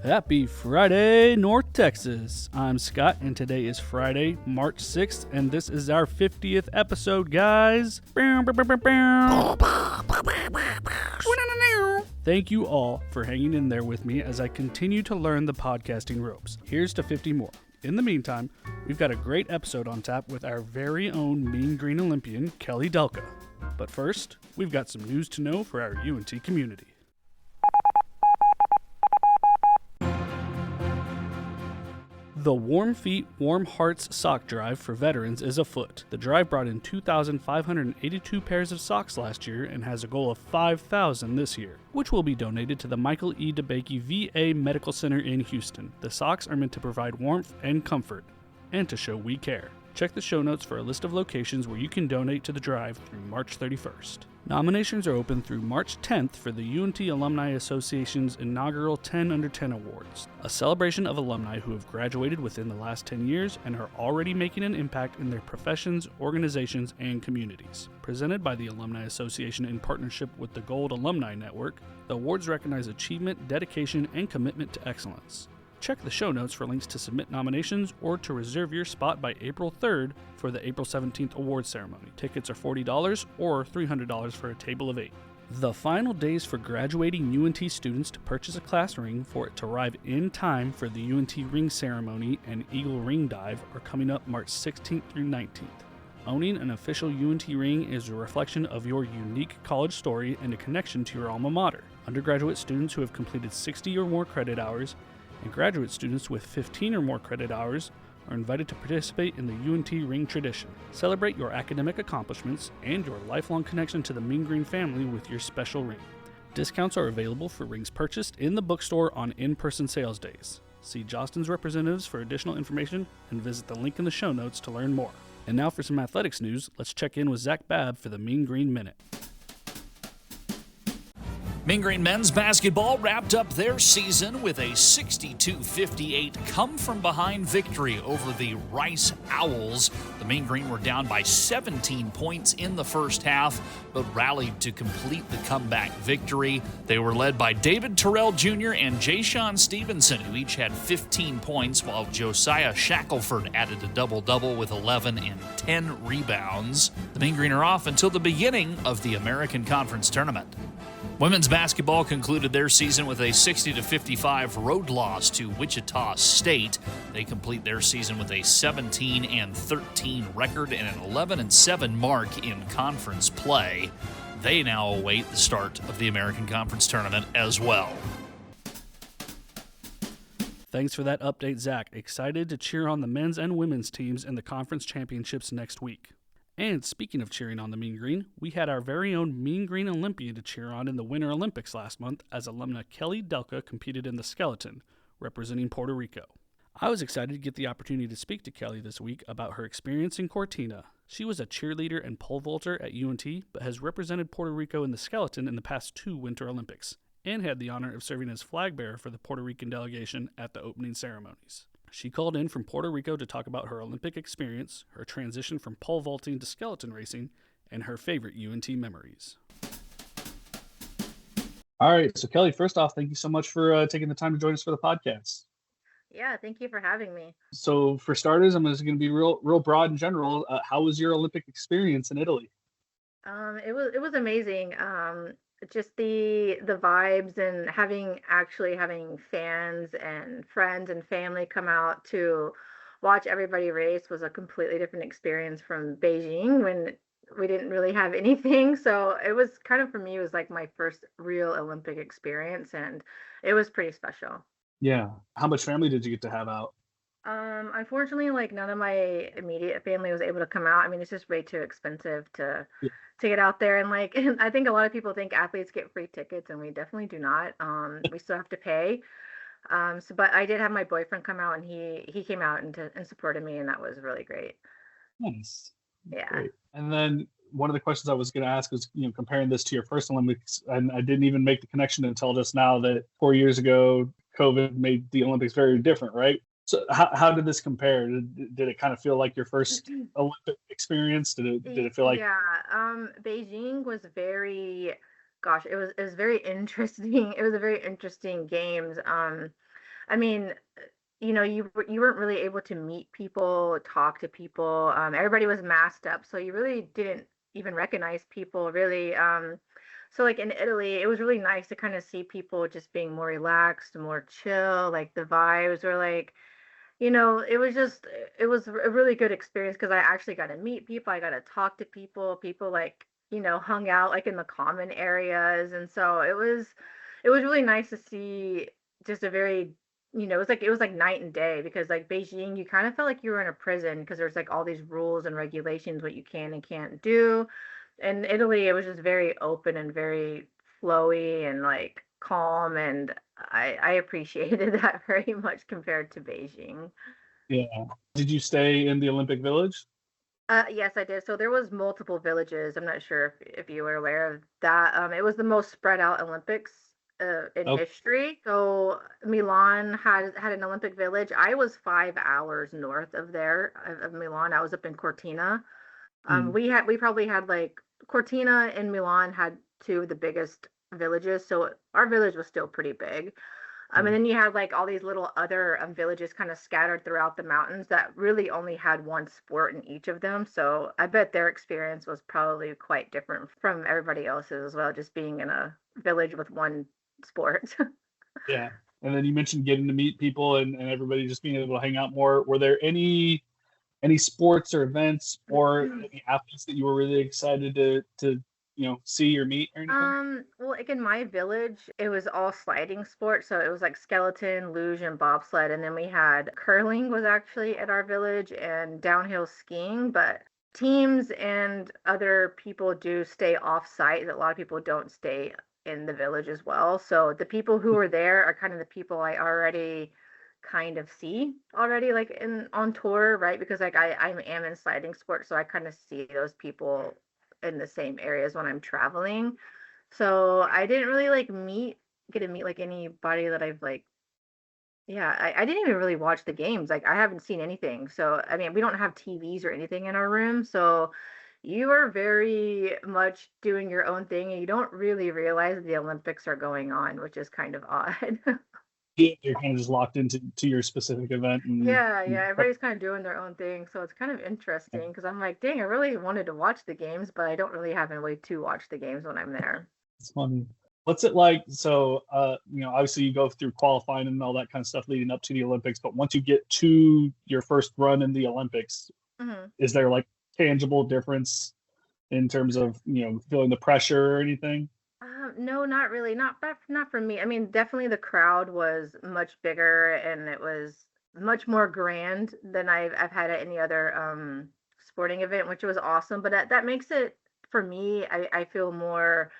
Happy Friday, North Texas. I'm Scott, and today is Friday, March 6th, and this is our 50th episode, guys. Thank you all for hanging in there with me as I continue to learn the podcasting ropes. Here's to 50 more. In the meantime, we've got a great episode on tap with our very own Mean Green Olympian, Kellie Delka. But first, we've got some news to know for our UNT community. The Warm Feet, Warm Hearts sock drive for veterans is afoot. The drive brought in 2,582 pairs of socks last year and has a goal of 5,000 this year, which will be donated to the Michael E. DeBakey VA Medical Center in Houston. The socks are meant to provide warmth and comfort, and to show we care. Check the show notes for a list of locations where you can donate to the drive through March 31st. Nominations are open through March 10th for the UNT Alumni Association's inaugural 10 Under 10 Awards, a celebration of alumni who have graduated within the last 10 years and are already making an impact in their professions, organizations, and communities. Presented by the Alumni Association in partnership with the Gold Alumni Network, the awards recognize achievement, dedication, and commitment to excellence. Check the show notes for links to submit nominations or to reserve your spot by April 3rd for the April 17th awards ceremony. Tickets are $40 or $300 for a table of 8. The final days for graduating UNT students to purchase a class ring for it to arrive in time for the UNT ring ceremony and Eagle Ring Dive are coming up March 16th through 19th. Owning an official UNT ring is a reflection of your unique college story and a connection to your alma mater. Undergraduate students who have completed 60 or more credit hours and graduate students with 15 or more credit hours are invited to participate in the UNT ring tradition. Celebrate your academic accomplishments and your lifelong connection to the Mean Green family with your special ring. Discounts are available for rings purchased in the bookstore on in-person sales days. See Jostens representatives for additional information and visit the link in the show notes to learn more. And now for some athletics news, let's check in with Zach Babb for the Mean Green Minute. Mean Green men's basketball wrapped up their season with a 62-58 come-from-behind victory over the Rice Owls. The Mean Green were down by 17 points in the first half, but rallied to complete the comeback victory. They were led by David Terrell Jr. and Jayshawn Stevenson, who each had 15 points, while Josiah Shackelford added a double-double with 11 and 10 rebounds. The Mean Green are off until the beginning of the American Conference Tournament. Women's basketball concluded their season with a 60-55 road loss to Wichita State. They complete their season with a 17-13 record and an 11-7 mark in conference play. They now await the start of the American Conference Tournament as well. Thanks for that update, Zach. Excited to cheer on the men's and women's teams in the conference championships next week. And speaking of cheering on the Mean Green, we had our very own Mean Green Olympian to cheer on in the Winter Olympics last month as alumna Kellie Delka competed in the skeleton, representing Puerto Rico. I was excited to get the opportunity to speak to Kellie this week about her experience in Cortina. She was a cheerleader and pole vaulter at UNT, but has represented Puerto Rico in the skeleton in the past 2 Winter Olympics, and had the honor of serving as flag bearer for the Puerto Rican delegation at the opening ceremonies. She called in from Puerto Rico to talk about her Olympic experience, her transition from pole vaulting to skeleton racing, and her favorite UNT memories. All right, so Kellie, first off, thank you so much for taking the time to join us for the podcast. Yeah, thank you for having me. So for starters, I'm just going to be real broad in general. How was your Olympic experience in Italy? It was amazing. Just the vibes and having fans and friends and family come out to watch everybody race was a completely different experience from Beijing when we didn't really have anything. So it was kind of, for me, it was like my first real Olympic experience, and it was pretty special. Yeah. How much family did you get to have out? Unfortunately, like, none of my immediate family was able to come out. I mean, it's just way too expensive to get out there. And like, I think a lot of people think athletes get free tickets, and we definitely do not. We still have to pay. But I did have my boyfriend come out, and he came out and supported me, and that was really great. Nice. Yeah. Great. And then one of the questions I was going to ask was, comparing this to your first Olympics, and I didn't even make the connection until just now that 4 years ago, COVID made the Olympics very different, right? So how did this compare? Did it kind of feel like your first Olympic experience? Did it feel like? Yeah, Beijing was it was very interesting. It was a very interesting games. I mean, you weren't really able to meet people, talk to people. Everybody was masked up, so you really didn't even recognize people really. So like in Italy, it was really nice to kind of see people just being more relaxed, more chill. Like the vibes were like, it was a really good experience because I actually got to meet people. I got to talk to people. People like, hung out like in the common areas. And so it was really nice to see just a very, it was like night and day because like Beijing, you kind of felt like you were in a prison because there's like all these rules and regulations, what you can and can't do. In Italy, it was just very open and very flowy and like calm, and I appreciated that very much compared to Beijing. Yeah. Did you stay in the Olympic Village? Yes, I did. So there was multiple villages. I'm not sure if you were aware of that. It was the most spread out Olympics in Oh, history. So Milan had an Olympic village. I was 5 hours north of there of Milan. I was up in Cortina. mm, We probably had like Cortina and Milan had two of the biggest villages, so our village was still pretty big. And mm. then you had like all these little other villages kind of scattered throughout the mountains that really only had one sport in each of them. So I bet their experience was probably quite different from everybody else's as well, just being in a village with one sport. Yeah. And then you mentioned getting to meet people and everybody just being able to hang out more. Were there any sports or events or any athletes that you were really excited to see or meet or anything? Well, like in my village, it was all sliding sports. So it was like skeleton, luge, and bobsled. And then we had curling was actually at our village and downhill skiing. But teams and other people do stay off site. A lot of people don't stay in the village as well. So the people who are there are kind of the people I already kind of see already like in on tour, right? Because like I am in sliding sports, so I kind of see those people in the same areas when I'm traveling. So I didn't really like get to meet like anybody that I've like, yeah, I didn't even really watch the games. Like I haven't seen anything. So I mean, we don't have TVs or anything in our room. So you are very much doing your own thing and you don't really realize the Olympics are going on, which is kind of odd. Yeah, you're kind of just locked into your specific event Yeah, and yeah, everybody's kind of doing their own thing. So it's kind of interesting because I'm like, dang, I really wanted to watch the games, but I don't really have any way to watch the games when I'm there. it's fun. What's it like? So, obviously you go through qualifying and all that kind of stuff leading up to the Olympics, but once you get to your first run in the Olympics, Mhm. is there like tangible difference in terms of, feeling the pressure or anything? No, not really. Not for me. I mean, definitely the crowd was much bigger and it was much more grand than I've had at any other sporting event, which was awesome. But that makes it for me, I feel more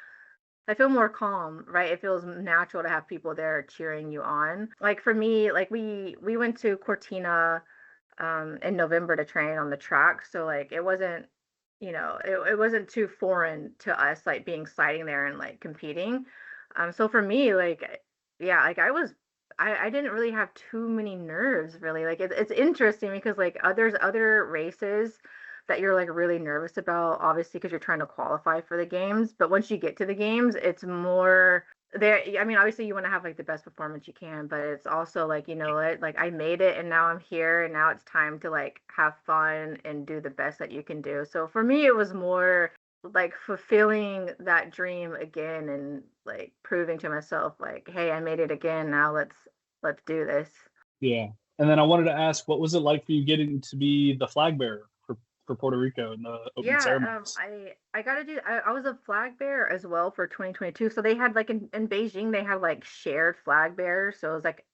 calm, right? It feels natural to have people there cheering you on. Like for me, like we went to Cortina in November to train on the track. So like it wasn't too foreign to us like being sliding there and like competing. So for me, like yeah, like I didn't really have too many nerves really. Like it's interesting because like there's other races that you're like really nervous about, obviously because you're trying to qualify for the games. But once you get to the games, it's more there. I mean, obviously you want to have like the best performance you can, but it's also like, you know what, like I made it and now I'm here and now it's time to like have fun and do the best that you can do. So for me, it was more like fulfilling that dream again and like proving to myself like, hey, I made it again. Now let's do this. Yeah. And then I wanted to ask, what was it like for you getting to be the flag bearer for Puerto Rico in the opening Yeah, ceremonies? I gotta do. I was a flag bearer as well for 2022. So they had like in Beijing, they had like shared flag bearers. So it was like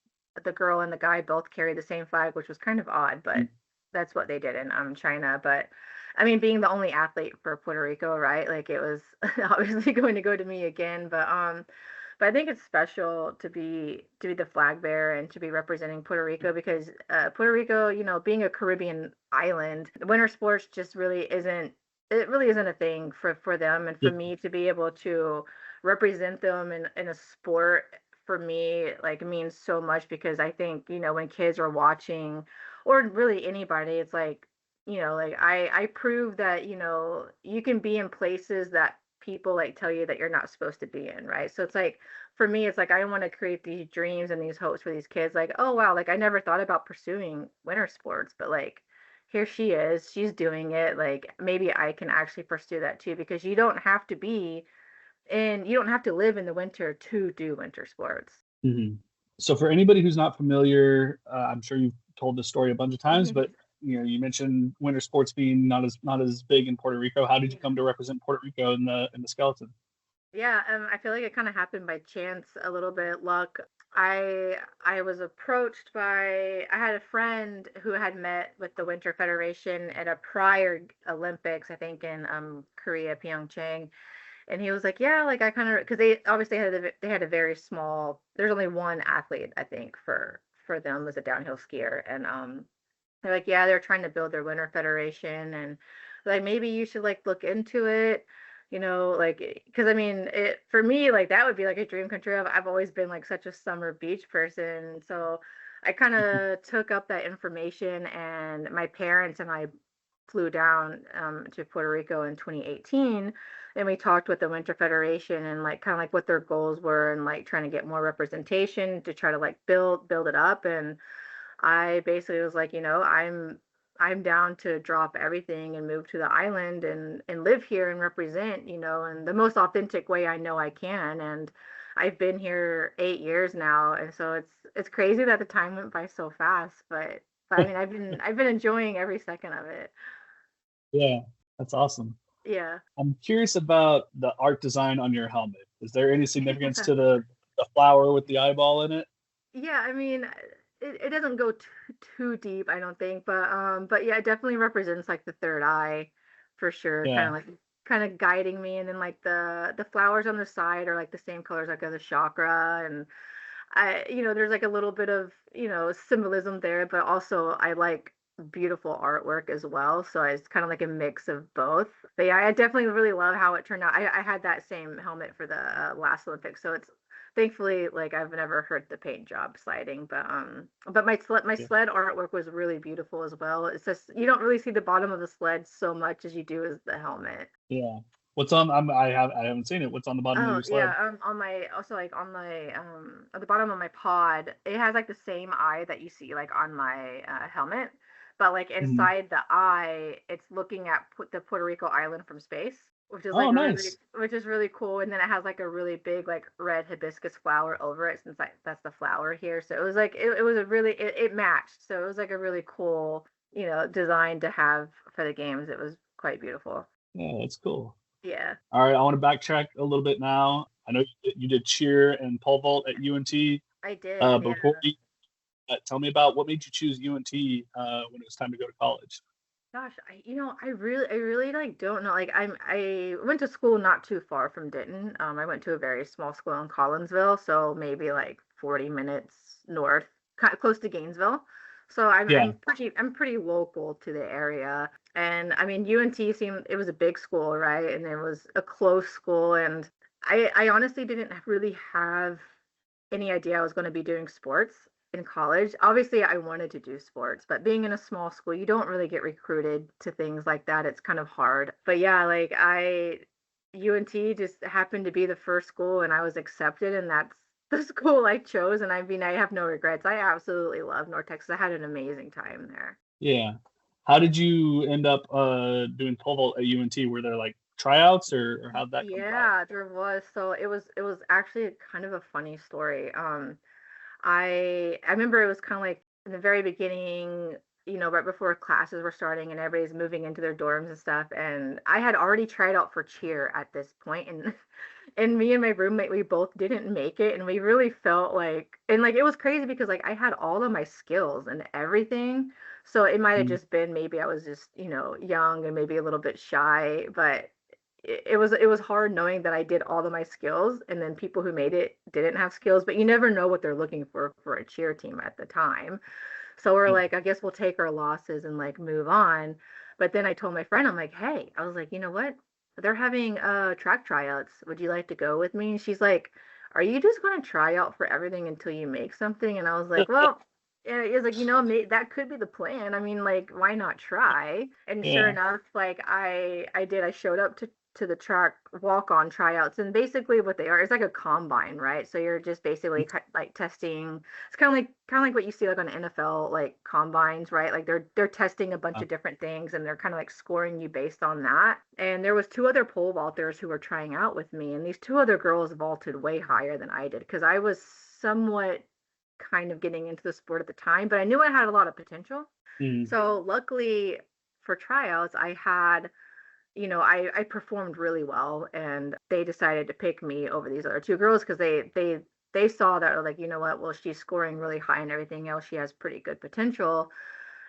the girl and the guy both carried the same flag, which was kind of odd, but that's what they did in China. But I mean, being the only athlete for Puerto Rico, right? Like it was obviously going to go to me again. But I think it's special to be the flag bearer and to be representing Puerto Rico because Puerto Rico, being a Caribbean island, winter sports just really isn't a thing for them. And for Yeah. me to be able to represent them in a sport for me like means so much because I think, when kids are watching or really anybody, it's like, like I prove that, you can be in places that people like tell you that you're not supposed to be in, right? So it's like for me, it's like I want to create these dreams and these hopes for these kids. Like, oh wow, like I never thought about pursuing winter sports, but like here she is, she's doing it. Like maybe I can actually pursue that too, because you don't have to be and you don't have to live in the winter to do winter sports. Hmm. So for anybody who's not familiar, I'm sure you've told this story a bunch of times, Mhm. but you mentioned winter sports being not as big in Puerto Rico. How did you Yeah. come to represent Puerto Rico in the skeleton? Yeah, I feel like it kind of happened by chance, a little bit luck. I was approached by I had a friend who had met with the Winter Federation at a prior Olympics, I think in Korea, Pyeongchang, and he was like, "Yeah, like I kind of because they obviously they had a very small. There's only one athlete, I think, for them was a downhill skier, and they're like, yeah, they're trying to build their winter federation, and like maybe you should like look into it, like because I mean, it for me like that would be like a dream come true. I've always been like such a summer beach person, so I kind of took up that information, and my parents and I flew down to Puerto Rico in 2018, and we talked with the Winter Federation and like kind of like what their goals were and like trying to get more representation to try to like build it up. And I basically was like, I'm down to drop everything and move to the island and live here and represent, in the most authentic way I know I can. And I've been here 8 years now, and so it's crazy that the time went by so fast. But I mean, I've been enjoying every second of it. Yeah, that's awesome. Yeah. I'm curious about the art design on your helmet. Is there any significance to the flower with the eyeball in it? Yeah, I mean, it doesn't go too deep, I don't think, but yeah, it definitely represents like the third eye for sure, Yeah. kind of guiding me, and then like the flowers on the side are like the same colors like of the chakra, and there's like a little bit of symbolism there, but also I like beautiful artwork as well, so it's kind of like a mix of both. But yeah, I definitely really love how it turned out. I had that same helmet for the last Olympics, so it's thankfully like I've never hurt the paint job sliding, but my Yeah. sled artwork was really beautiful as well. It's just you don't really see the bottom of the sled so much as you do as the helmet. Yeah. What's on? I haven't seen it. What's on the bottom of Oh your sled? yeah, on my also like on my at the bottom of my pod, it has like the same eye that you see like on my helmet, but like Mhm. inside the eye, it's looking at the Puerto Rico island from space, which is Oh, like really nice. which is really cool. And then it has like a really big like red hibiscus flower over it, since like that's the flower here. So it was like it was a really it matched. So it was like a really cool design to have for the games. It was quite beautiful. Yeah, that's cool. Yeah, All right, I want to backtrack a little bit now. I know you did cheer and pole vault at UNT. I did. Yeah. Before you tell me about what made you choose UNT when it was time to go to college. Gosh, I really like don't know. Like I went to school not too far from Denton. I went to a very small school in Collinsville, so maybe like 40 minutes north, kind of close to Gainesville. So I'm Yeah. I'm pretty I'm pretty local to the area. And I mean UNT seemed it was a big school, right? And it was a close school, and I honestly didn't really have any idea I was going to be doing sports in college. Obviously, I wanted to do sports, but being in a small school, you don't really get recruited to things like that. It's kind of hard. But yeah, like UNT just happened to be the first school, and I was accepted, and that's the school I chose. And I mean, I have no regrets. I absolutely love North Texas. I had an amazing time there. Yeah. How did you end up doing pole vault at UNT? Were there like tryouts or how'd that come about? Yeah, there was. So it was actually kind of a funny story. I remember it was kind of like in the very beginning, right before classes were starting and everybody's moving into their dorms and stuff. And I had already tried out for cheer at this point, and and me and my roommate, we both didn't make it, and we really felt like, and like it was crazy because like I had all of my skills and everything. So it might have Mm. just been maybe I was just young and maybe a little bit shy, but it was hard knowing that I did all of my skills, and then people who made it didn't have skills, but you never know what they're looking for a cheer team at the time. So we're Yeah. like, I guess we'll take our losses and like move on. But then I told my friend, I'm like, hey, I was like, you know what? They're having track tryouts. Would you like to go with me? And she's like, are you just going to try out for everything until you make something? And I was like, well, yeah, it was like, that could be the plan. I mean, like, why not try? And sure Yeah. enough, like I did. I showed up to the track walk-on tryouts, and basically what they are is like a combine, right? So you're just basically like testing. It's kind of like what you see like on NFL like combines, right? Like they're testing a bunch of different things, and they're kind of like scoring you based on that. And there was two other pole vaulters who were trying out with me, and these two other girls vaulted way higher than I did because I was somewhat kind of getting into the sport at the time, but I knew I had a lot of potential. Mm. So luckily for tryouts, I had, I performed really well, and they decided to pick me over these other two girls because they saw that, like, you know what, well, she's scoring really high and everything else. She has pretty good potential.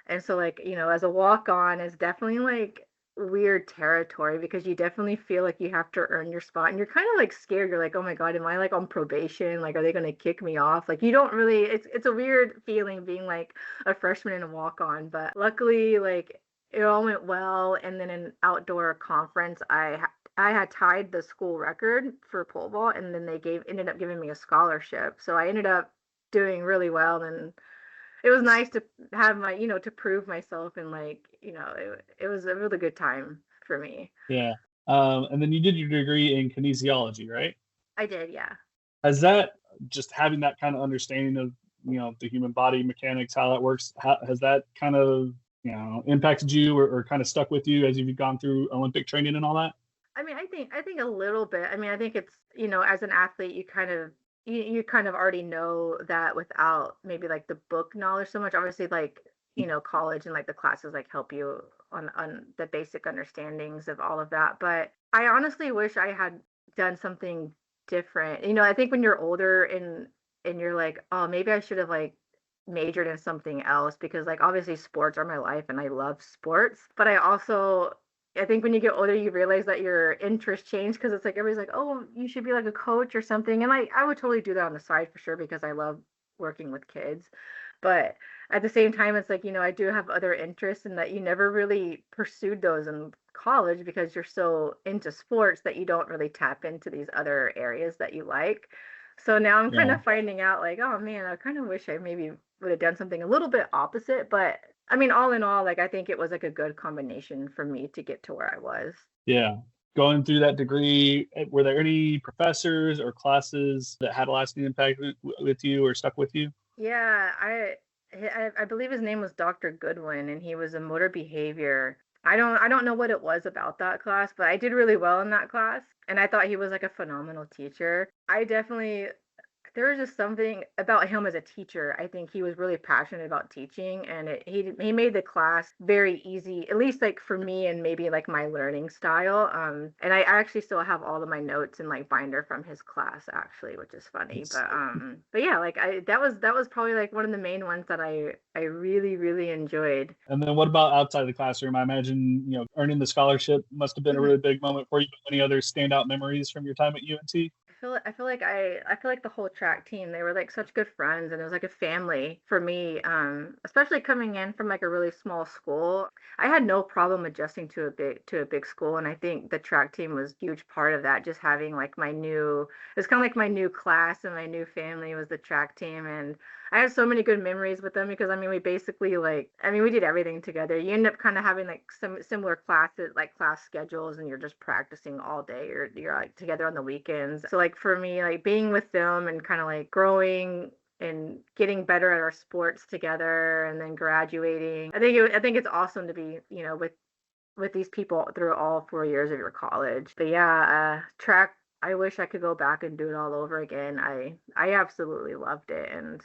And so, like, as a walk on is definitely like weird territory because you definitely feel like you have to earn your spot, and you're kind of like scared. You're like, oh my God, am I like on probation? Like, are they going to kick me off? Like, you don't really, it's a weird feeling being like a freshman in a walk on. But luckily, like, it all went well. And then in outdoor conference, I had tied the school record for pole vault, and then ended up giving me a scholarship. So I ended up doing really well, and it was nice to have my, to prove myself, and like, it was a really good time for me. Yeah. And then you did your degree in kinesiology, right? I did, yeah. Has that, just having that kind of understanding of, the human body mechanics, how that works, has that kind of, impacted you or kind of stuck with you as you've gone through Olympic training and all that? I mean, I think a little bit. I mean, I think it's, as an athlete, you kind of already know that without maybe like the book knowledge so much. Obviously, like, college and like the classes like help you on the basic understandings of all of that. But I honestly wish I had done something different. I think when you're older and you're like, oh, maybe I should have like majored in something else, because like obviously sports are my life and I love sports. But I think when you get older, you realize that your interests change, because it's like everybody's like, oh, you should be like a coach or something. And I would totally do that on the side for sure because I love working with kids. But at the same time, it's like, I do have other interests, and that you never really pursued those in college because you're so into sports that you don't really tap into these other areas that you like. So now I'm kind Yeah. of finding out like, oh man, I kind of wish I maybe would have done something a little bit opposite. But I mean, all in all, like, I think it was like a good combination for me to get to where I was. Yeah. Going through that degree, were there any professors or classes that had a lasting impact with you or stuck with you? Yeah, I believe his name was Dr. Goodwin, and he was a motor behavior. I don't know what it was about that class, but I did really well in that class, and I thought he was like a phenomenal teacher. I definitely There was just something about him as a teacher. I think he was really passionate about teaching, and he made the class very easy, at least like for me and maybe like my learning style. And I actually still have all of my notes in like binder from his class actually, which is funny. But yeah, like that was probably like one of the main ones that I really really enjoyed. And then what about outside the classroom? I imagine, earning the scholarship must have been a Mhm. really big moment for you. Any other standout memories from your time at UNT? I feel like the whole track team, they were like such good friends, and it was like a family for me. Especially coming in from like a really small school. I had no problem adjusting to a big school, and I think the track team was a huge part of that. Just having like it's kind of like my new class and my new family was the track team. And I had so many good memories with them because I mean we basically like I mean we did everything together. You end up kind of having like some similar classes, like class schedules, and you're just practicing all day. You're like together on the weekends. So like for me, like being with them and kind of like growing and getting better at our sports together, and then graduating. I think it's awesome to be, with these people through all 4 years of your college. But yeah, track, I wish I could go back and do it all over again. I absolutely loved it, and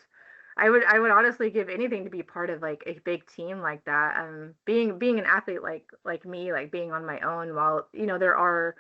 I would honestly give anything to be part of like a big team like that. Being an athlete like me, like being on my own, while there are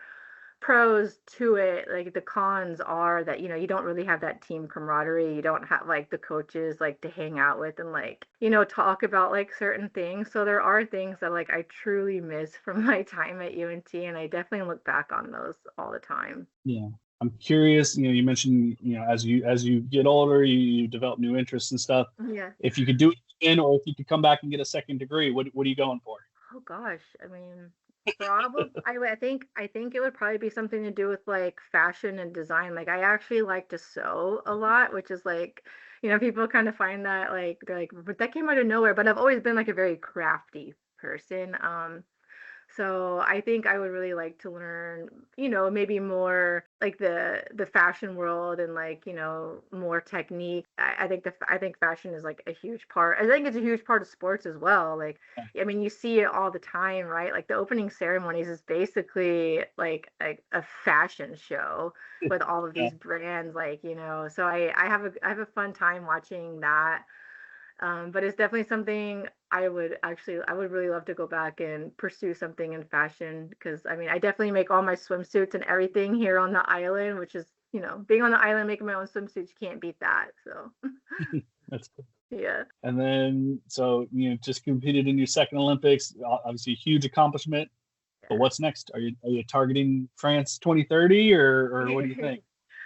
pros to it, like the cons are that you don't really have that team camaraderie. You don't have like the coaches like to hang out with and like talk about like certain things. So there are things that like I truly miss from my time at UNT, and I definitely look back on those all the time. Yeah. I'm curious, you mentioned, as you get older, you develop new interests and stuff. Yeah. If you could do it again, or if you could come back and get a second degree, what are you going for? Oh gosh, I mean, probably I think it would probably be something to do with like fashion and design. Like I actually like to sew a lot, which is like, people kind of find that like they're like, but that came out of nowhere. But I've always been like a very crafty person. So I think I would really like to learn, maybe more like the fashion world and like, more technique. I think fashion is like a huge part. I think it's a huge part of sports as well. Like, I mean, you see it all the time, right? Like the opening ceremonies is basically like a fashion show with all of Yeah. these brands, like, so I have a fun time watching that. But it's definitely something I would really love to go back and pursue something in fashion because I mean, I definitely make all my swimsuits and everything here on the island, which is, being on the island making my own swimsuits, you can't beat that. So, That's cool. yeah. And then, so just competed in your second Olympics. Obviously, a huge accomplishment. But what's next? Are you targeting France 2030, or what do you Yeah. think?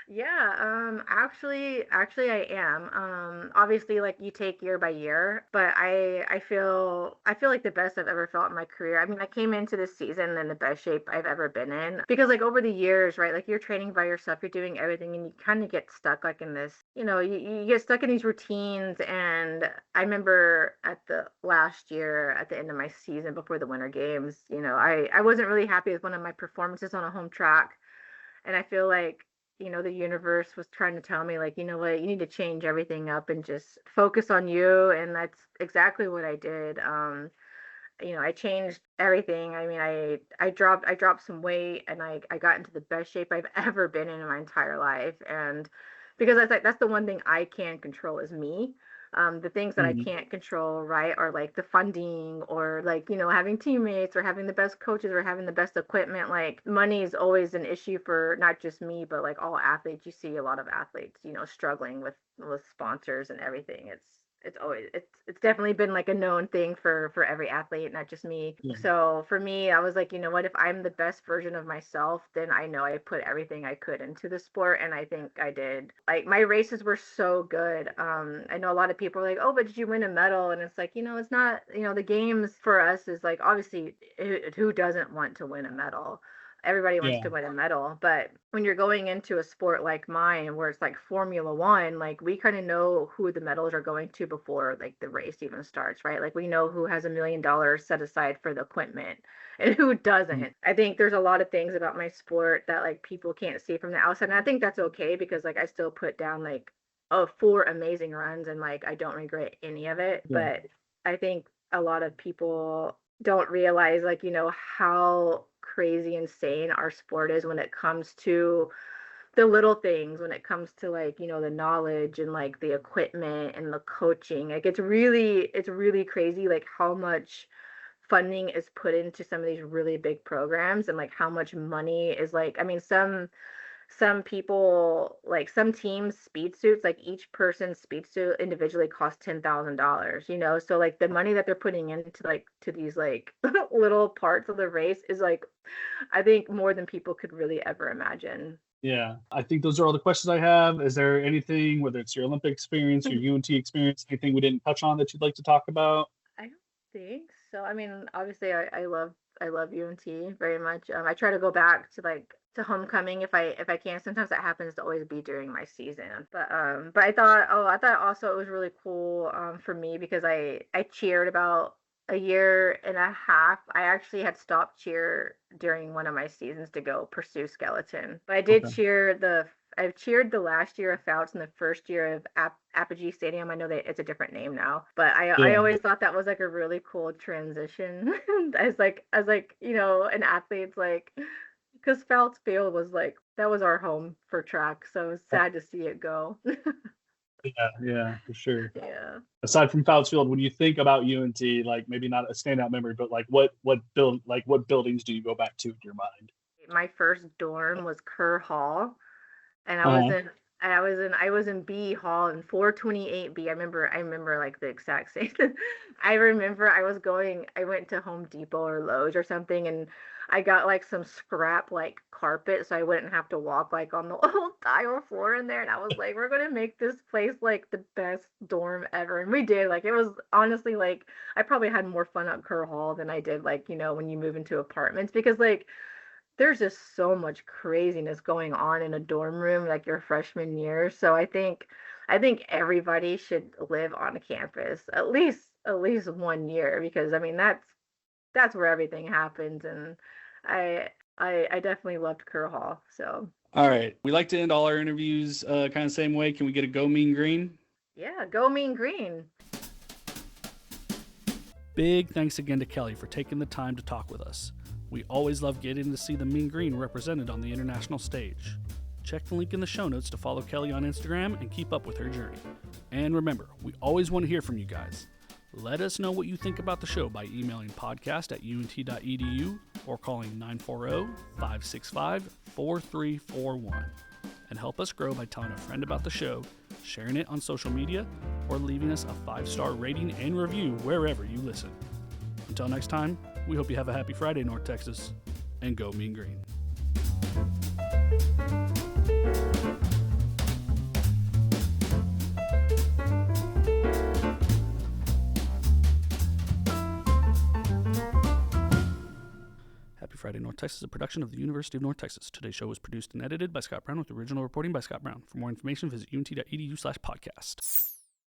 Yeah, actually I am. Obviously like you take year by year, but I feel like the best I've ever felt in my career. I mean, I came into this season in the best shape I've ever been in because like over the years, right? Like you're training by yourself, you're doing everything and you kind of get stuck like in this, you get stuck in these routines and I remember at the last year at the end of my season before the winter games, I wasn't really happy with one of my performances on a home track and I feel like, the universe was trying to tell me, like, you know what, you need to change everything up and just focus on you. And that's exactly what I did. I changed everything. I mean, I dropped some weight and I got into the best shape I've ever been in my entire life. And because I like that's the one thing I can control is me. The things that I Mhm. can't control, right, are like the funding or like, having teammates or having the best coaches or having the best equipment. Like money is always an issue for not just me, but like all athletes. You see a lot of athletes, struggling with sponsors and everything. It's definitely been like a known thing for every athlete, not just me. Yeah. So for me, I was like, you know what, if I'm the best version of myself, then I know I put everything I could into the sport, and I think I did. Like my races were so good. I know a lot of people are like, oh, but did you win a medal? And it's like, it's not, the games for us is like obviously who doesn't want to win a medal? Everybody wants Yeah. to win a medal, but when you're going into a sport like mine where it's like Formula One, like we kind of know who the medals are going to before like the race even starts, right? Like we know who has $1 million set aside for the equipment and who Mhm. doesn't. I think there's a lot of things about my sport that like people can't see from the outside, and I think that's okay because like I still put down like four amazing runs and like I don't regret any of it, Yeah. but I think a lot of people don't realize like how crazy insane our sport is when it comes to the little things, when it comes to like the knowledge and like the equipment and the coaching. Like it's really crazy like how much funding is put into some of these really big programs and like how much money is like, I mean, some people, like some teams speed suits, like each person's speed suit individually costs $10,000, so like the money that they're putting into like to these like little parts of the race is like, I think more than people could really ever imagine. Yeah. I think those are all the questions I have. Is there anything, whether it's your Olympic experience, your UNT experience, anything we didn't touch on that you'd like to talk about? I don't think so. I mean, obviously, I love UNT very much. I try to go back to like to homecoming if I can. Sometimes that happens to always be during my season. But I thought also it was really cool for me because I cheered about a year and a half. I actually had stopped cheer during one of my seasons to go pursue skeleton, but Okay. I've cheered the last year of Fouts and the first year of Apogee Stadium. I know that it's a different name now, but I Yeah. always thought that was like a really cool transition as like an athlete's like, because Fouts Field was like that was our home for track, so it's sad to see it go. Yeah. Yeah. For sure. Yeah. Aside from Foutsfield, when you think about UNT, like maybe not a standout memory, but like what buildings do you go back to in your mind? My first dorm was Kerr Hall, and I was Uh-huh. in I was in B Hall in 428 B. I remember like the exact same. I remember I went to Home Depot or Lowe's or something and I got like some scrap like carpet so I wouldn't have to walk like on the old tile floor in there, and I was like, we're gonna make this place like the best dorm ever. And we did. Like it was honestly like I probably had more fun at Kerr Hall than I did like, when you move into apartments because like there's just so much craziness going on in a dorm room like your freshman year. So I think everybody should live on campus at least 1 year because I mean that's where everything happens. And I I definitely loved Kerr Hall. So All right. We like to end all our interviews kind of same way. Can we get a go Mean Green? yeah, go Mean Green. Big thanks again to Kellie for taking the time to talk with us. We always love getting to see the Mean Green represented on the international stage. Check the link in the show notes to follow Kellie on Instagram and keep up with her journey. And remember, we always want to hear from you guys. Let us know what you think about the show by emailing podcast@unt.edu or calling 940-565-4341. And help us grow by telling a friend about the show, sharing it on social media, or leaving us a 5-star rating and review wherever you listen. Until next time, we hope you have a happy Friday, North Texas, and go Mean Green. Happy Friday, North Texas is a production of the University of North Texas. Today's show was produced and edited by Scott Brown with original reporting by Scott Brown. For more information, visit unt.edu/podcast.